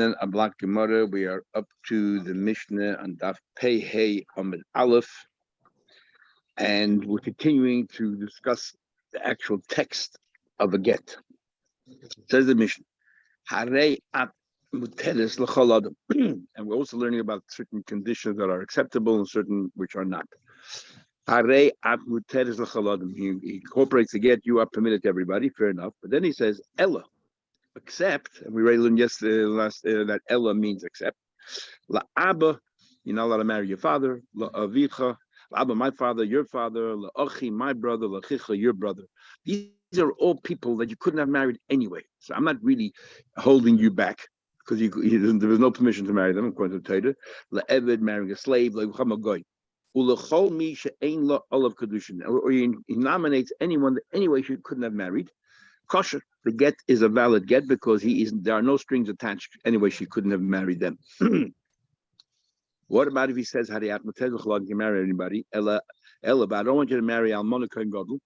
Then a block Gemara, we are up to the Mishnah on Daf Pei Hey Amid Aleph, and we're continuing to discuss the actual text of a get. Says the Mishnah, Harei at muteres l'chol adam, and we're also learning about certain conditions that are acceptable and certain which are not. Harei at muteres l'chol adam. He incorporates the get. You are permitted to everybody, fair enough. But then he says Ella. Except, and we already learned yesterday that Ella means except. La Abba, you're not allowed to marry your father. La Avicha, La Abba, my father, your father. La Achi, my brother. La Chicha, your brother. These are all people that you couldn't have married anyway. So I'm not really holding you back because there was no permission to marry them, according to Torah. La Eved, marrying a slave. La Ucham Goy. Ulachol mi she'ein la olav kedushin. Or he nominates anyone that anyway she couldn't have married. Kosher. The get is a valid get because there are no strings attached. Anyway, she couldn't have married them. What about if he says, Hariyat Matezach can marry anybody? Ella, but I don't want you to marry Almona Kohen Gadol.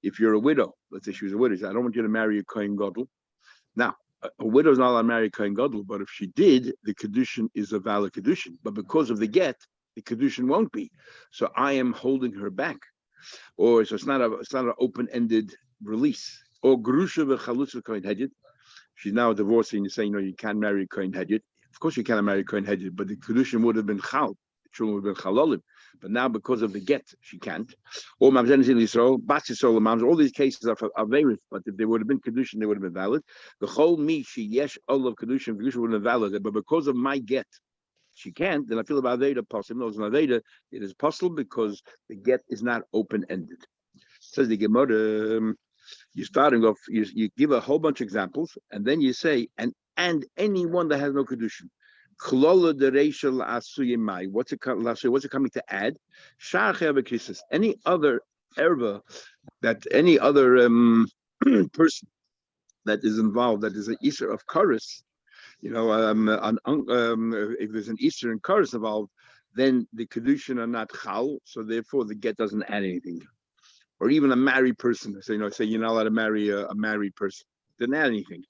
If you're a widow, let's say she was a widow, I don't want you to marry a Kohen Gadol. Now, a widow is not allowed to marry a Kohen Gadol, but if she did, the Kedushin is a valid Kedushin. But because of the get, the Kedushin won't be. So I am holding her back. Or so it's not an open-ended release. Or Grusha v'chalutza Kohen Hedjed. She's now divorcing. You're saying, you can't marry Kohen Hedjed. Of course, you can't marry Kohen Hedjed, but the Kedushin would have been Chal. The children would have been Chalolim. But now, because of the get, she can't. Or Mamzenis in Yisrael, Bats Yisrael, Mams. All these cases are various, but if they would have been Kedushin, they would have been valid. The whole me, she yesh all of Kedushin wouldn't have valid. But because of my get, she can't. Then I feel about Aveda possible. No, it's not Aveda. It is possible because the get is not open-ended. Says the Gemara. You're starting off, you give a whole bunch of examples, and then you say, and anyone that has no kedushin. What's it coming to add? Any other erva, that any other person that is involved, that is an Easter of Chorus, if there's an Easter in Chorus involved, then the kedushin are not chal, so therefore the get doesn't add anything. Or even a married person. So, say you're not allowed to marry a married person. Didn't add anything.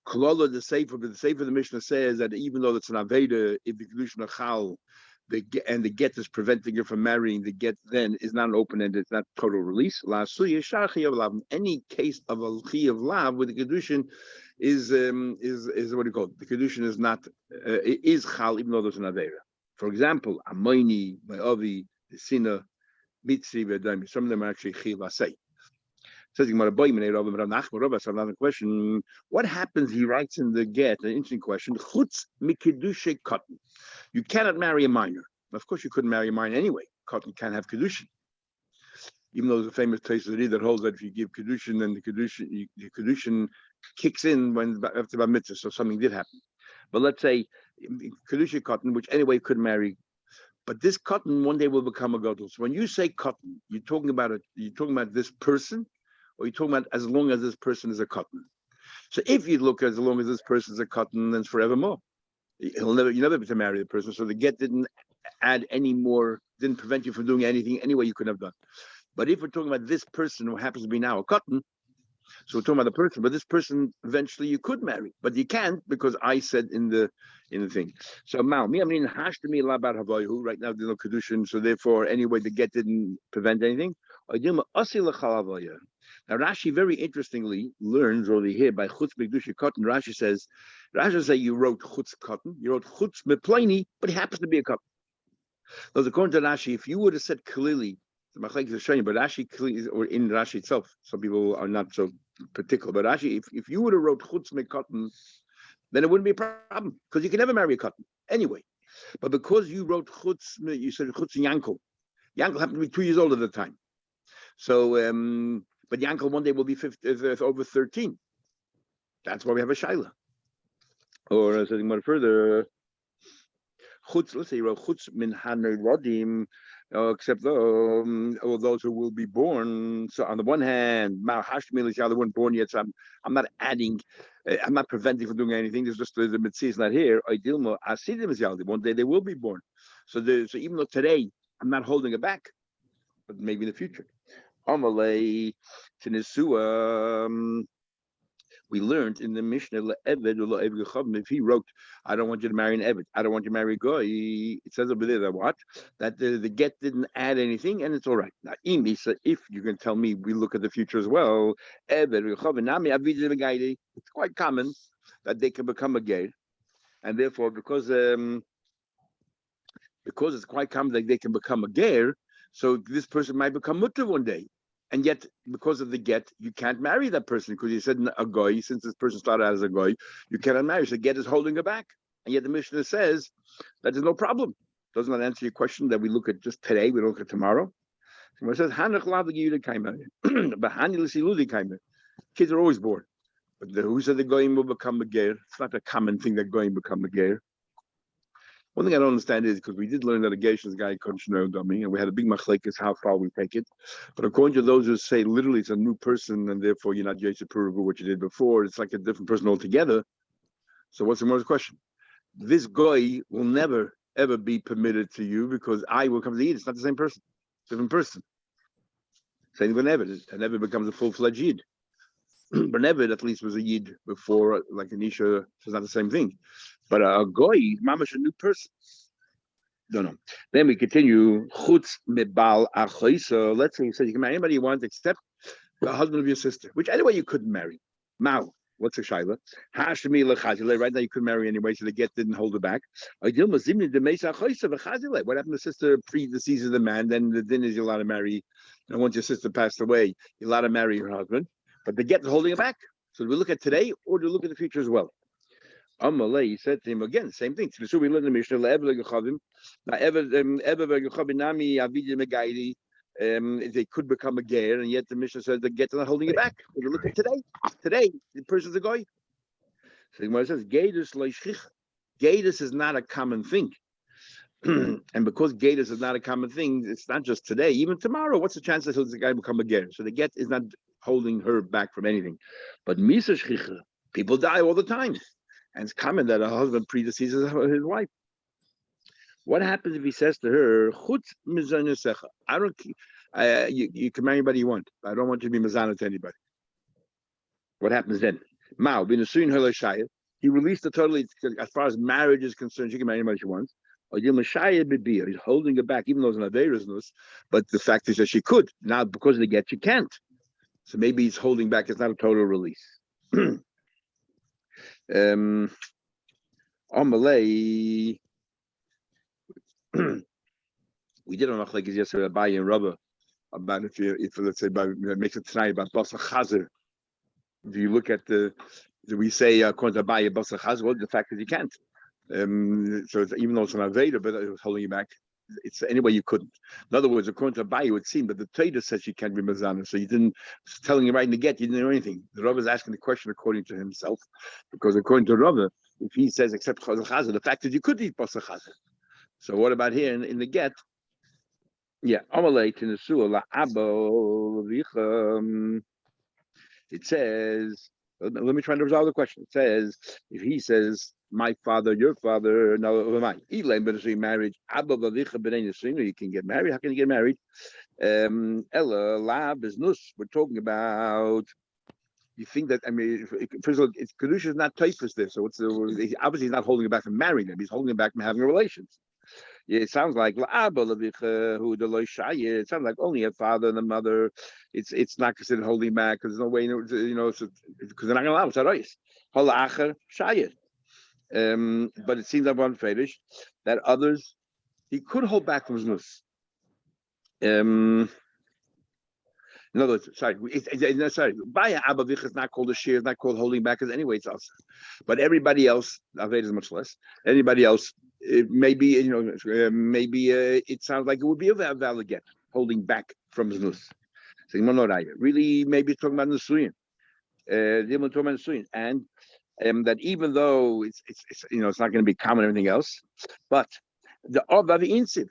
Kolola, the Sefer of the Mishnah says that even though it's an Aveda, if the Kedushin Achal, the get is preventing you from marrying, the get then is not an open-ended, it's not total release. Any case of a Chi of Lav with the Kedushin is what do you call it? The Kedushin is not, it is Chal, even though there's an Aveda. For example, Amoini, Ma'avi, the Sina, some of them are actually chivasei. Says another question. What happens? He writes in the get an interesting question. Chutz mikidushe cotton. You cannot marry a minor. Of course, you couldn't marry a minor anyway. Cotton can't have kedushin. Even though there's a famous Tosafot that holds that if you give kedushin, then the kedushin kicks in when after bar mitzvah. So something did happen. But let's say kedushin cotton, which anyway could marry. But this cotton one day will become a gadol. So when you say cotton, you're talking about this person, or you're talking about as long as this person is a cotton. So if you look as long as this person is a cotton, then it's forevermore. You never be able to marry the person. So the get didn't add any more, didn't prevent you from doing anything anyway you could have done. But if we're talking about this person who happens to be now a cotton, so we're talking about the person, but this person eventually you could marry, but you can't because I said in the thing. So Mal, me, I mean, hash to me about Havayu. Right now there's no kedushin, so therefore anyway the get didn't prevent anything. Now Rashi very interestingly learns over here by chutz mikdushi cotton. Rashi says you wrote chutz cotton, you wrote chutz meplani, but he happens to be a cotton. Those according to Rashi, if you would have said clearly. But Rashi, or in Rashi itself, some people are not so particular. But Rashi, if you would have wrote chutz me cotton, then it wouldn't be a problem because you can never marry a cotton anyway. But because you wrote chutz, you said chutz Yankel. Yankel happened to be 2 years old at the time. So, but Yankel one day will be over 13. That's why we have a shaila. Or something more further. Chutz, let's say you wrote chutz min hanei rodim. Except all those who will be born. So on the one hand, Hashmil is the other one born yet. So I'm not adding, I'm not preventing from doing anything. There's just the mitzvah is not here. One day they will be born. So even though today I'm not holding it back, but maybe in the future. Amalei Tinisua. We learned in the Mishnah, if he wrote, I don't want you to marry an Eved, I don't want you to marry a Goy, it says over there that what? That the get didn't add anything, and it's all right. Now, if you can tell me, we look at the future as well, it's quite common that they can become a Gay, and therefore, because it's quite common that they can become a ger, so this person might become mutter one day. And yet, because of the get, you can't marry that person because you said a goy, since this person started out as a goy, you cannot marry. So get is holding her back. And yet the Mishnah says that there's no problem. Doesn't that answer your question that we look at just today, we don't look at tomorrow? So it says, kids are always born. But who said the goyim will become a ger? It's not a common thing that goyim become a ger. One thing I don't understand is because we did learn that a geisha is a guy called Shneur Dummy, and we had a big machlekes how far we take it. But according to those who say literally it's a new person and therefore you're not Yosef Purubu what you did before, it's like a different person altogether. So what's the more question? This goy will never ever be permitted to you because I will come to Yid. It's not the same person, different person. Same with Nevid. And Nevid becomes a full-fledged Yid. But Nevid at least was a Yid before, like Anisha, it's not the same thing. But a goy, mamash, a new person. No. Then we continue. Chutz mebal achoisa. Let's say you said you can marry anybody you want except the husband of your sister, which anyway you couldn't marry. Mao. What's a shaila? Hashmi lechazile. Right now you couldn't marry anyway, so the get didn't hold her back. What happened to sister predeceases the man? Then the din is you're allowed to marry. And once your sister passed away, you're allowed to marry your husband. But the get is holding her back. So do we look at today or do we look at the future as well? Amalei said to him again, same thing. So we learn the Mishnah. They could become a ger, and yet the Mishnah says the get is not holding it back. When you look at today, the person's a goy. So the Gemara says, Gatus is not a common thing. And because Gatus is not a common thing, it's not just today, even tomorrow. What's the chance that the guy become a ger? So the get is not holding her back from anything. But Misa Shchicha, people die all the time. And it's common that a husband predeceases his wife. What happens if he says to her, "Chutz mizanesecha"? I don't. You can marry anybody you want. I don't want you to be mizana to anybody. What happens then? Mao b'nesuin halashayah. He released the totally as far as marriage is concerned. She can marry anybody she wants. Or he's holding it back, even though it's an averisness. But the fact is that she could now because of the get, she can't. So maybe he's holding back. It's not a total release. Amalei. We did on Machlekes yesterday Abaye and Rubber about if let's say about makes it tonight about Basar Chazer. If you look at do we say according to Abaye Basar Chazer? Well, the fact is you can't. So even though it's an Aveda, but it was holding you back. It's anyway you couldn't. In other words, according to Abaye, it would seem that the Torah says you can't be Mazana, so you didn't telling you right in the get, you didn't know anything. The Rubber is asking the question according to himself, because according to Rubber, if he says except Chazer, the fact is you could eat Basar Chazer. So what about here in the get? Yeah, it says, let me try to resolve the question. It says, if he says, my father, your father, no, mine, marriage, you can get married. How can you get married? Ella, lab is nus. We're talking about. You think that, I mean, first of all, Kedusha is not typhus there, so obviously he's not holding it back from marrying them. He's holding it back from having relations. Yeah, it sounds like it sounds like only a father and a mother. It's not considered holding back because there's no way, because they're not going to allow it. But it seems like one fetish that others he could hold back from znus. In other words, sorry, Baya Abavich is not called a shear, it's not called holding back, because anyway, it's us. But everybody else, Aved is much less. Anybody else, it sounds like it would be a valid get, holding back from Znus. So, really, maybe it's talking about Nasuyin. And that even though it's not going to be common or anything else, but the Insiv,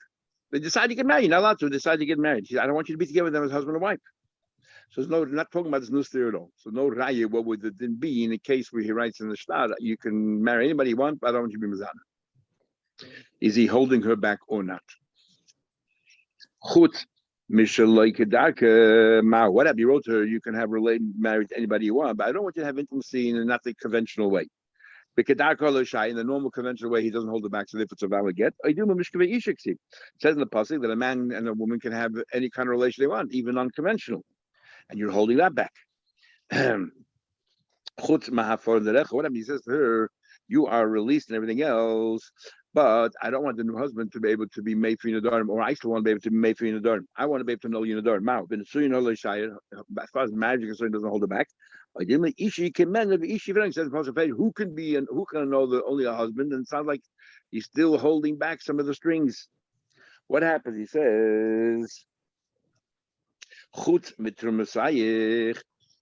they decide to get married. You're not allowed to decide to get married. I don't want you to be together with them as husband and wife. So there's not talking about this news theory at all. So no raya, what would it then be in a case where he writes in the shtar, you can marry anybody you want, but I don't want you to be mizana. Is he holding her back or not? Chut Whatever you wrote to her, you can have married to anybody you want, but I don't want you to have intimacy in not the conventional way. In the normal conventional way, he doesn't hold it back. So if it's a valid get, I do. It says in the pasuk that a man and a woman can have any kind of relation they want, even unconventional, and you're holding that back. What he says to her, you are released and everything else, but I don't want the new husband to be able to be made for Yunadarm, or I still want to be able to be made for Yunadarm. I want to be able to know Yunadarm. Now, as far as marriage is concerned, doesn't hold it back. Who can be and who can know the only a husband? And it sounds like he's still holding back some of the strings. What happens? He says, Chutz mitrumasayich.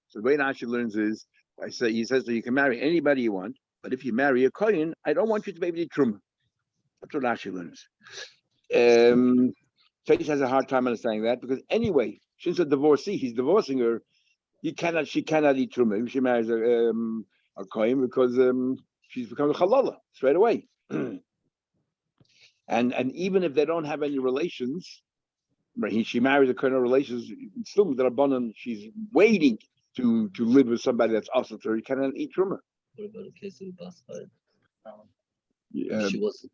So the way Rashi learns is, he says that you can marry anybody you want, but if you marry a kohen, I don't want you to be able to eat truma. That's what Rashi learns. Fetish has a hard time understanding that because anyway, since a divorcee, he's divorcing her. She cannot eat truma if she marries a kohen because she's become a halala straight away. and even if they don't have any relations, she marries a kohen of relations. Still, with Rabbanan, she's waiting to live with somebody that's also to her. You cannot eat truma. What about the case of Baskai? She was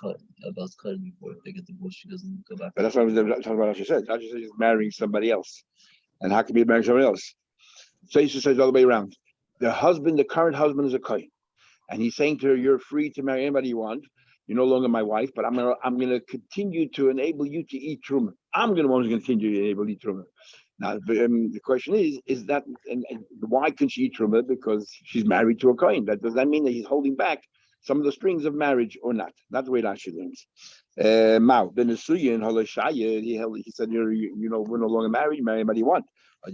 a Baskai before. If they get divorced, she doesn't go back. But that's what I'm talking about. She said she's marrying somebody else, and how can be marrying somebody else? So she says all the way around. The current husband, is a kohen, and he's saying to her, "You're free to marry anybody you want. You're no longer my wife, but I'm gonna continue to enable you to eat truma. I'm gonna continue to enable you to eat truma." Now the question is that and why can she eat truma? Because she's married to a kohen. Does that mean that he's holding back some of the strings of marriage or not? Not the way Rashi learns. Mao ben Nesuya and Halashaya, he said, we're no longer married. Marry anybody you want. Or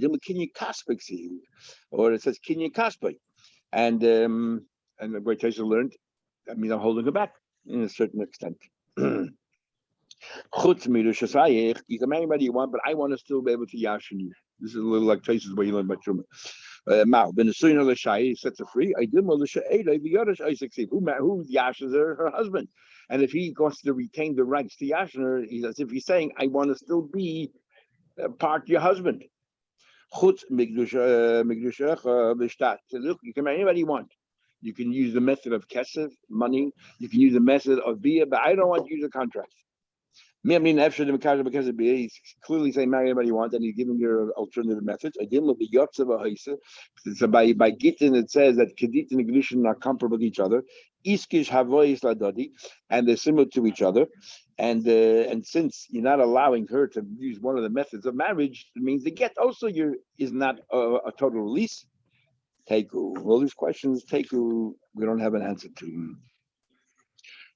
it says kinyan kaspik, and the way Tesha learned that means I'm holding her back in a certain extent. You can marry anybody you want, but I want to still be able to yashin you. This is a little like Tesha's way you learn about Truma. Mao ben Nesuya and Halashaya sets her free. I did who yashes her husband. And if he wants to retain the rights to yashin her, as if he's saying, I want to still be part of your husband. Look, you can marry anybody you want. You can use the method of kesef, money. You can use the method of bia, but I don't want to use a contract. He's clearly saying marry anybody you want, and he's giving you alternative methods. So by Gittin, it says that Kedit and Kedushin are comparable to each other. Iskish havois ladodi, and they're similar to each other. And since you're not allowing her to use one of the methods of marriage, it means the get also is not a total release. Teiku. All these questions, Teiku, we don't have an answer to.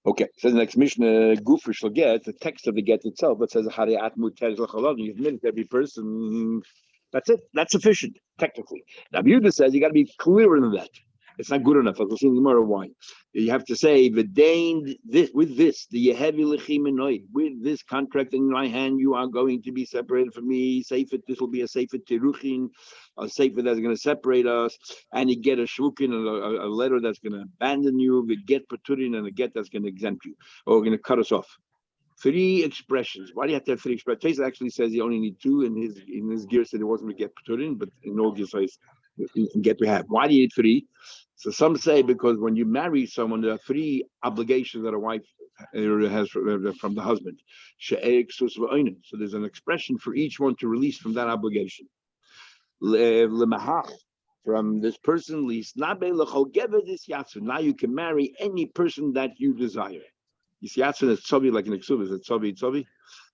Okay, so the next Mishnah, Gufer shall get, the text of the get itself, it says, you admit every person, that's it, that's sufficient, technically. Now, Yehuda says, you got to be clearer than that. It's not good enough. We'll see in the tomorrow why. You have to say, with this contract in my hand, you are going to be separated from me. Seifet, this will be a seifet teruchin, a seifet that's going to separate us, and you get a shvukin, a letter that's going to abandon you, we get paturin, and a get that's going to exempt you, or going to cut us off. 3 expressions. Why do you have to have 3 expressions? Taisa actually says you only need 2. In his gear said it wasn't to get paturin, but in all gear says get we have. Why do you need 3? So some say because when you marry someone, there are 3 obligations that a wife has from the husband. So there's an expression for each one to release from that obligation. From this person, now you can marry any person that you desire. Yisyatsun is tzovi, like an eksuv, is it tzovi,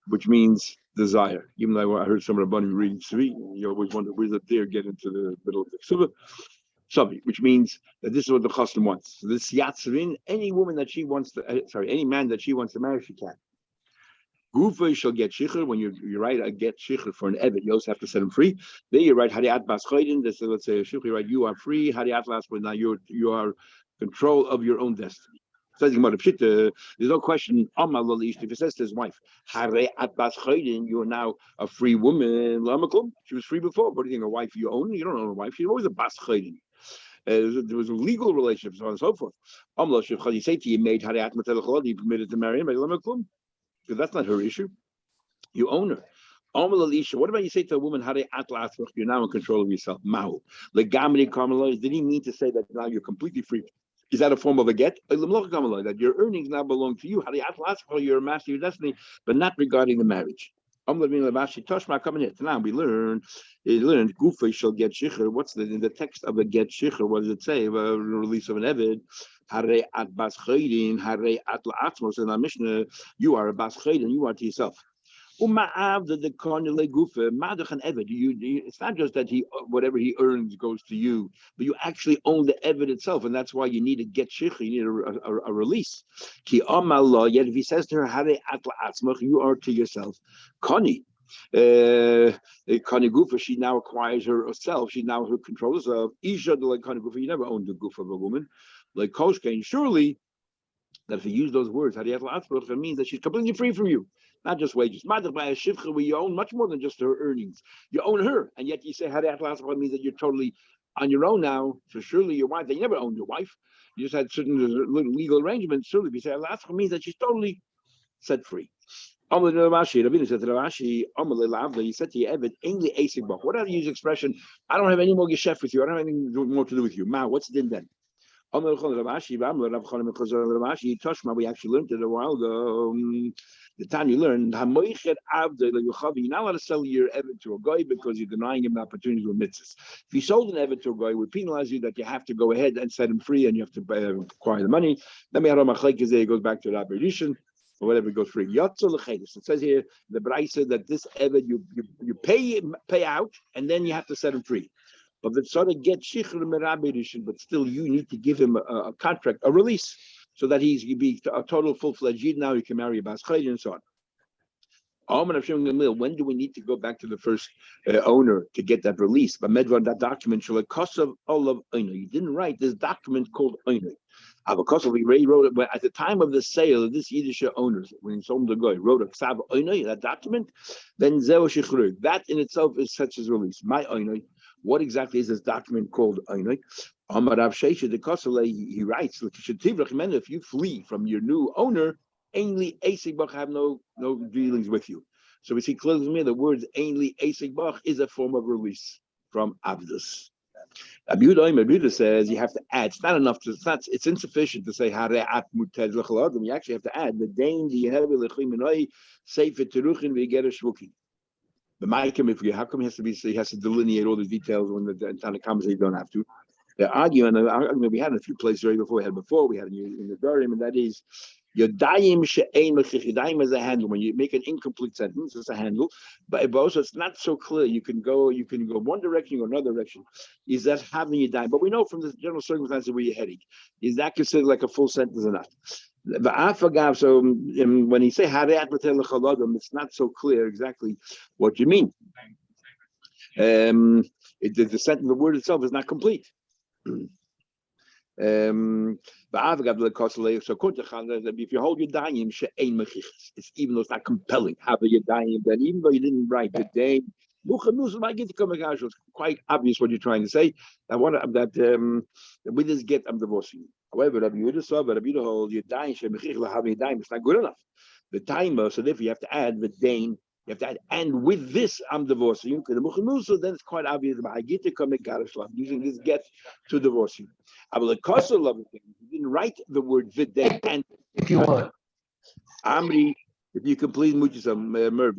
which means desire. Even though I heard some Rabbanim reading Tzvi, you always wonder where the deer get into the middle of the eksuv. Tzovi, which means that this is what the chassan wants. So this yatzvin, any woman that she wants to, any man that she wants to marry, she can. Gufa shall get shichur. When you write a get shichur for an evet, you also have to set him free. There you write hariat bas choydin. Let's say a shichur, you write you are free. Hariat last, but now you are control of your own destiny. Says there's no question. If it says to his wife, you are now a free woman. She was free before. What do you think? A wife you own? You don't own a wife. She's always a bas choydin. There was a legal relationship, so on and so forth. You say to you, made you permitted to marry him, because that's not her issue. You own her. What about you say to a woman, you're now in control of yourself? Mahu. Did he mean to say that now you're completely free? Is that a form of a get? That your earnings now belong to you? You're a master of your destiny, but not regarding the marriage. Coming here. Now we learned Gufa shall get shicher. What's in the text of a get shicher? What does it say? A release of an evid. Hare at bas chayrin, hare at la'atzmos. In our Mishnah, you are a bas chayrin, you are to yourself. It's not just that whatever he earns goes to you, but you actually own the evet itself, and that's why you need to get shich, you need a release. Yet if he says to her, you are to yourself, Connie. Connie Gufa, she now acquires herself, she now controls herself. Isha like Connie Gufa, you never owned the Gufa of a woman. Like Koshkain, surely that if you use those words, it means that she's completely free from you. Not just wages. Where you own much more than just her earnings. You own her, and yet you say it means that you're totally on your own now. So surely your wife, they never owned your wife. You just had certain legal arrangements. Surely if you say it means that she's totally set free. He said to Evid, what do you use expression? I don't have any more geschäft with you. I don't have anything more to do with you. What's the din then? We actually learned it a while ago. The time you learned, you're not allowed to sell your evet to a guy because you're denying him the opportunity to mitzvahs. If you sold an evet to a guy, we penalize you that you have to go ahead and set him free and you have to acquire the money. Then we had it goes back to the abolition or whatever, it goes free. It says here the Braisa that this evet you pay out and then you have to set him free. But the tzaddik gets shichr merabedishin, but still you need to give him a contract, a release, so that he's be a total full-fledged Yid. Now he can marry a bas chayrin and so on. When do we need to go back to the first owner to get that release? But medvar that document shall cost of all of oiner. You didn't write this document called oiner. Avakosov, he wrote it at the time of the sale of this Yiddish owners, when he sold the guy, wrote a ksav oiner, that document. Then zeo shichr. That in itself is such as release. My oiner. What exactly is this document called? Amar Rav Shesha the Kosele, he writes, if you flee from your new owner, ainly Asigbach have no dealings with you. So we see clearly the words ainly Asigbach is a form of release from Abdus. Abuda says you have to add. It's not enough to. It's insufficient to say hareat muted l'chaladim. You actually have to add the dain the yehevi l'chiminoi sefer teruchin v'yiger shvuki. The Maikim, how come he has to delineate all the details when the Tanakhama say you don't have to? They're arguing, and the argument we had in a few places right before. We had in the Darim, and that is Yodayim she'ein mechich. Yodayim is a handle. When you make an incomplete sentence, it's a handle. But also, it's not so clear. You can go one direction or another direction. Is that having Yodayim? But we know from the general circumstances where you're heading. Is that considered like a full sentence or not? So when you say it's not so clear exactly what you mean. The sentence, the word itself is not complete. So if you hold your dayim, it's even though it's not compelling, have your dayim, then even though you didn't write the day, it's quite obvious what you're trying to say. I want that with this get, I'm divorcing you. However, Rabbi Yehuda holds your dayim, it's not good enough. The timer, so therefore you have to add the dain. You have to add, and with this, I'm divorcing you. So then it's quite obvious about using this get to divorce you. You didn't write the word vidain. And if you want. Amri, if you can please mute yourself, Merv.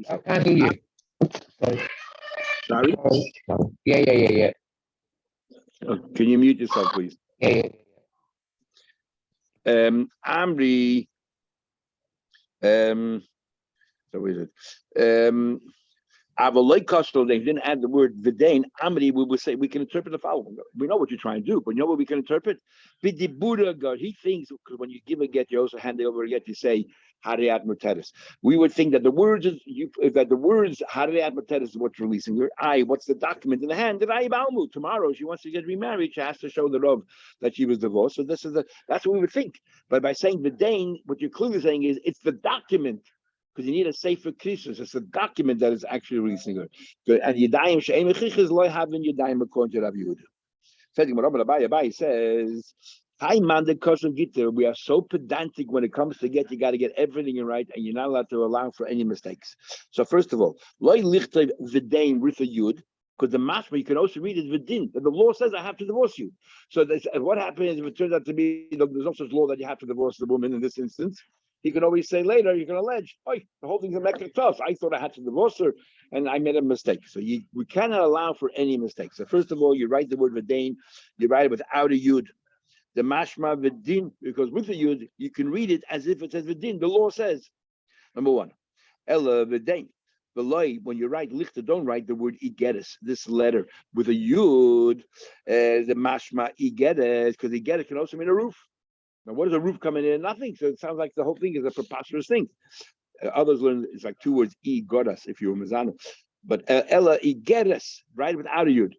I can't hear you. Sorry? Yeah. Can you mute yourself, please? Yeah. Amri, so is it? They didn't add the word vidain. Amri, we would say we can interpret the following. We know what you're trying to do, but you know what we can interpret? God, he thinks because when you give a get, you also hand it over a get. You say hariat muteris. We would think that the words hariat muteris is what's releasing her. What's the document in the hand? Tomorrow she wants to get remarried. She has to show the Rav that she was divorced. So that's what we would think. But by saying vidain, what you're clearly saying is it's the document. Because you need a safer krisus. It's a document that is actually releasing her. And Yadayim she'em echich is loy having Yadayim according to Rabbi Yehuda. Abai says, Hi, man, the cousin Gitter. We are so pedantic when it comes to get. You got to get everything right, and you're not allowed to allow for any mistakes. So first of all, loy lichte v'dain with a yud, because the mashma you can also read it v'din. That the law says I have to divorce you. So what happens if it turns out to be there's no such law that you have to divorce the woman in this instance? He can always say later, you can allege, oh, the whole thing's a make it tough. I thought I had to divorce her, and I made a mistake. So we cannot allow for any mistakes. So first of all, you write the word v'dain, you write it without a yud. The mashma v'din, because with the yud, you can read it as if it says v'din. The law says, number one, ella v'dain. Below, when you write lichter, don't write the word igeres, this letter. With a yud, the mashma igeres, because igeres can also mean a roof. Now, what does a roof coming in? Nothing. So it sounds like the whole thing is a preposterous thing. Others learn it's like two words, igoras, if you're Mizano. But ella igeres, write without a yud.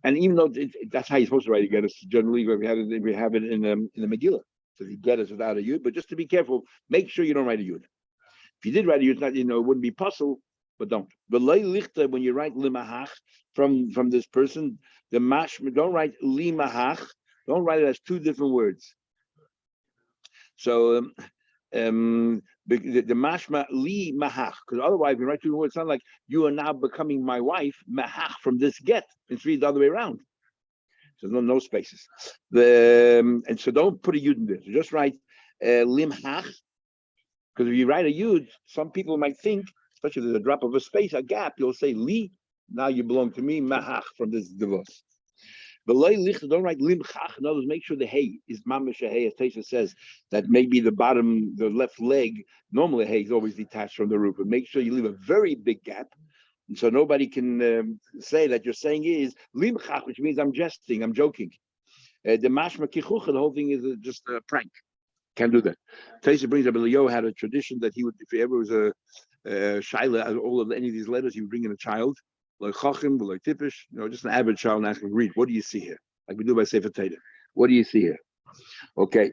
And even though that's how you're supposed to write igeres, generally we have it in the Megillah. So igeres without a yud. But just to be careful, make sure you don't write a yud. If you did write a yud, not, it wouldn't be puzzle, but don't. But lichter, when you write limahach from this person, the mash, don't write limahach. Don't write it as two different words. So the mashma li mahach, because otherwise, if you write two words, it sounds like you are now becoming my wife, mahach from this get. It's really the other way around. So no spaces. And so don't put a yud in there. So just write limhach, because if you write a yud, some people might think, especially if there's a drop of a space, a gap, you'll say li. Now you belong to me, mahach from this divorce. But don't write limchach. In other words, make sure the hay is mamash hay, as Taisa says, that maybe the bottom, the left leg, normally hay is always detached from the roof, but make sure you leave a very big gap. And so nobody can say that you're saying is limchach, which means I'm jesting, I'm joking. The mashma kichucha, the whole thing is just a prank. Can't do that. Taisa brings up, Eliyahu had a tradition that he would, if he ever was a shaila, all of any of these letters, he would bring in a child, like chachim, like tipish, just an average child, and ask him, read, what do you see here? Like we do by Sefer Torah. What do you see here? Okay.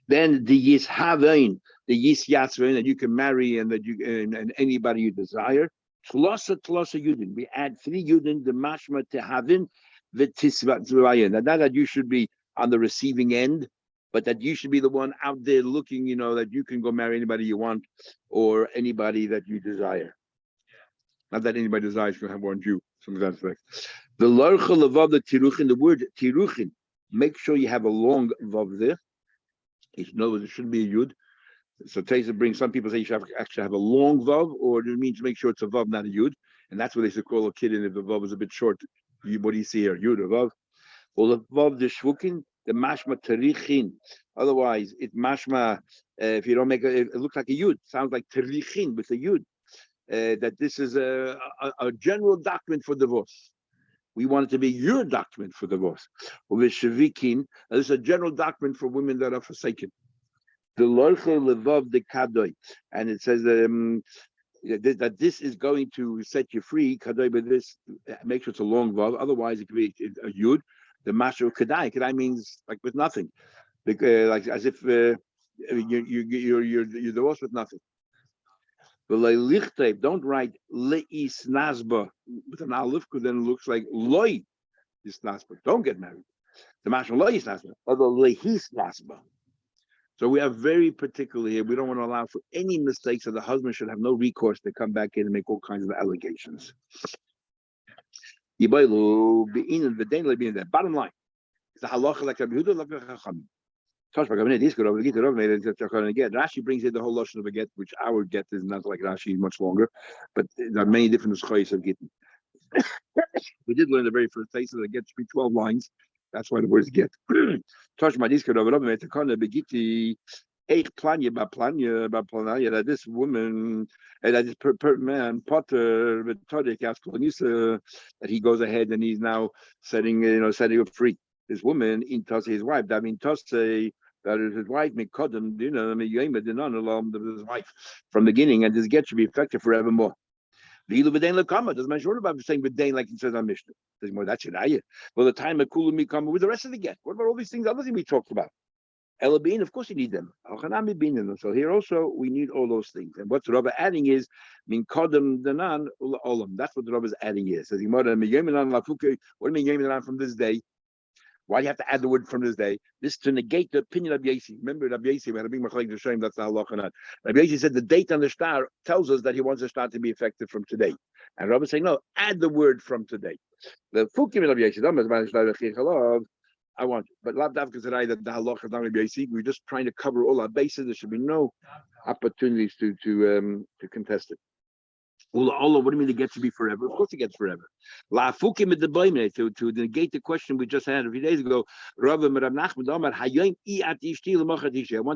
Then the yis havein, the yis yatzvein, that you can marry and that you and anybody you desire. Tlosa yudin. We add 3 yudin, the mashma tehavin, the tisvatzvayin. Not that you should be on the receiving end, but that you should be the one out there looking, that you can go marry anybody you want or anybody that you desire. Not that anybody desires to have one Jew, something to that effect. The larcha levav, the tiruchin, the word tiruchin, make sure you have a long vav there. In other words, it shouldn't be a yud. So Taisa brings, some people say you should actually have a long vav, or it means to make sure it's a vav, not a yud. And that's what they should call a kid in if the vav is a bit short. What do you see here? Yud, a vav. Or the vav, the shvukin, the mashma terichin. Otherwise, it mashma, if you don't make it looks like a yud. Sounds like terichin with a yud. That this is a general document for divorce. We want it to be your document for divorce. This is a general document for women that are forsaken. The lorcha levav de kadoy, and it says that this is going to set you free. Kadoy, but this make sure it's a long vav. Otherwise, it could be a yud. The mashu kadai. Kadai means like with nothing, like as if you're divorced with nothing. Don't write leis nasba with an aleph, because then it looks like loy is nasba. Don't get married. The mashal loy is nasba, although lehis nasba. So we are very particular here. We don't want to allow for any mistakes, so the husband should have no recourse to come back in and make all kinds of allegations. Bottom line, it's the halacha like Rabbi Yehuda, like Chachamim. Rashi brings in the whole lashon of a get, which our get is not like Rashi, much longer, but there are many different schayos of Gittin. We did learn the very first place that the get should be 12 lines. That's why the word is get. That this woman, that this man, Potter, that he goes ahead and he's now setting her free. This woman in Tase, his wife. That means Tase, that is his wife. Mikodem, his wife from the beginning, and this get should be effective forevermore. Doesn't matter sure about saying v'dain like it says on Mishnah. There's more that should I. Well, the time of kulu mikama with the rest of the get. What about all these things? Other things we talked about. Elabin, of course, you need them. So here also we need all those things. And what the Rabbi adding is min kodem danan olam. That's what the Rabbi is adding here. Says what do you mean from this day? Why do you have to add the word from this day? This to negate the opinion of Yasi. Remember, Rabbi Yasi, we had a big machlek d'shem. That's the halacha not. Rabbi Yasi said the date on the star tells us that he wants the star to be effective from today. And Rabbi is saying, no, add the word from today. The fukim of Rabbi Yasi, I want, but lav davka today that the halacha is not Rabbi Yasi. We're just trying to cover all our bases. There should be no opportunities to contest it. Allah, what do you mean it gets to be forever? Of course it gets forever. La fukim at the boimne to negate the question we just had a few days ago. I want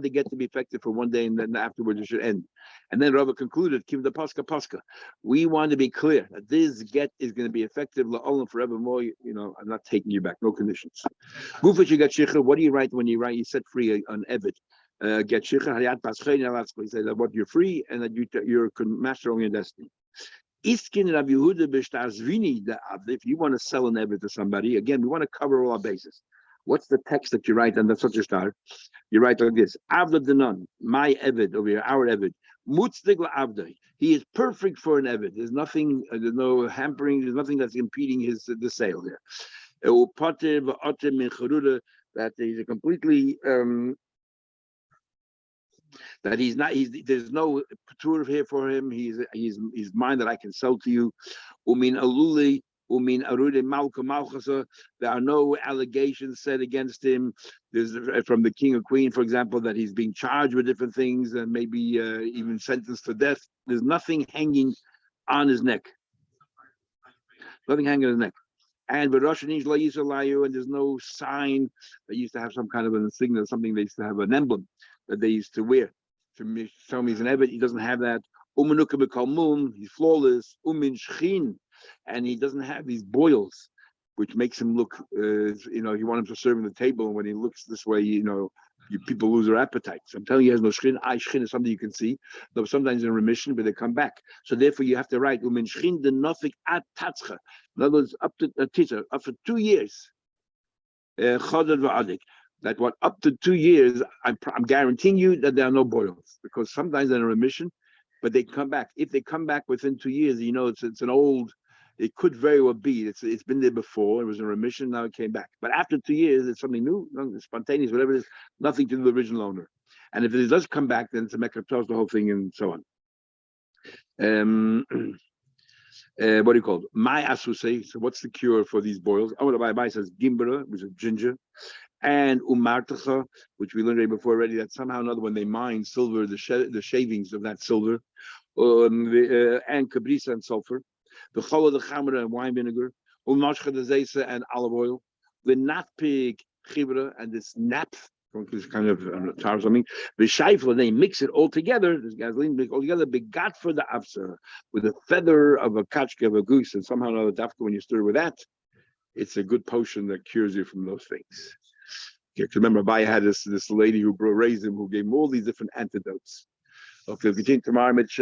to get to be effective for one day and then afterwards it should end. And then Rabbi concluded, "Kim the pascha. We want to be clear that this get is going to be effective la'olam forevermore. I'm not taking you back, no conditions. What do you write when you write? You set free an eved. Get shicha hayat paschei. He says that what you're free and that you're master on your destiny. Iskin Rabbi Yehuda b'shtarzvini. If you want to sell an eved to somebody, again, we want to cover all our bases. What's the text that you write under such a star? You write like this: Avda denan, my eved over here, our eved. Mutzdig la'avdai. He is perfect for an eved. There's nothing, there's no hampering. There's nothing that's impeding the sale here. That he's a completely that he's not. There's no patur here for him. He's mine that I can sell to you. Umin aluli. There are no allegations said against him. There's from the king or queen, for example, that he's being charged with different things and maybe even sentenced to death. There's nothing hanging on his neck. Nothing hanging on his neck. And and there's no sign. They used to have some kind of an insignia, something they used to have an emblem that they used to wear. To tell me he's an eved, he doesn't have that. He's flawless. And he doesn't have these boils, which makes him look, you want him to serve on the table, and when he looks this way, people lose their appetite. So I'm telling you, he has no shchin. Shchin is something you can see, though sometimes in remission, but they come back. So therefore, you have to write umin shchin the nofik at tatzcha. In other words, up to a teacher, up for 2 years. That what up to 2 years, I'm guaranteeing you that there are no boils, because sometimes they're in remission, but they come back. If they come back within 2 years, it's an old. It could very well be. It's been there before. It was in remission. Now it came back. But after 2 years, it's something new, spontaneous, whatever it is. Nothing to do with the original owner. And if it does come back, then it's a mekaptos, the whole thing, and so on. What do you call it? My asuse. So what's the cure for these boils? Bai says gimbra, which is ginger, and umartacha, which we learned before already. That somehow or another, when they mine silver, the shavings of that silver, and cabrisa and sulfur. The chola, the chamra, and wine vinegar, umashcha, the zaysa, and olive oil, the natpig chibra, and this napth, this kind of tar or something, the shaifla, they mix it all together, this gasoline mix all together, begat for the afsa, with a feather of a kachka, of a goose, and somehow or another, dafka, when you stir with that, it's a good potion that cures you from those things. Okay, remember, Abaya had this lady who raised him, who gave him all these different antidotes. Okay, Gittin Daf.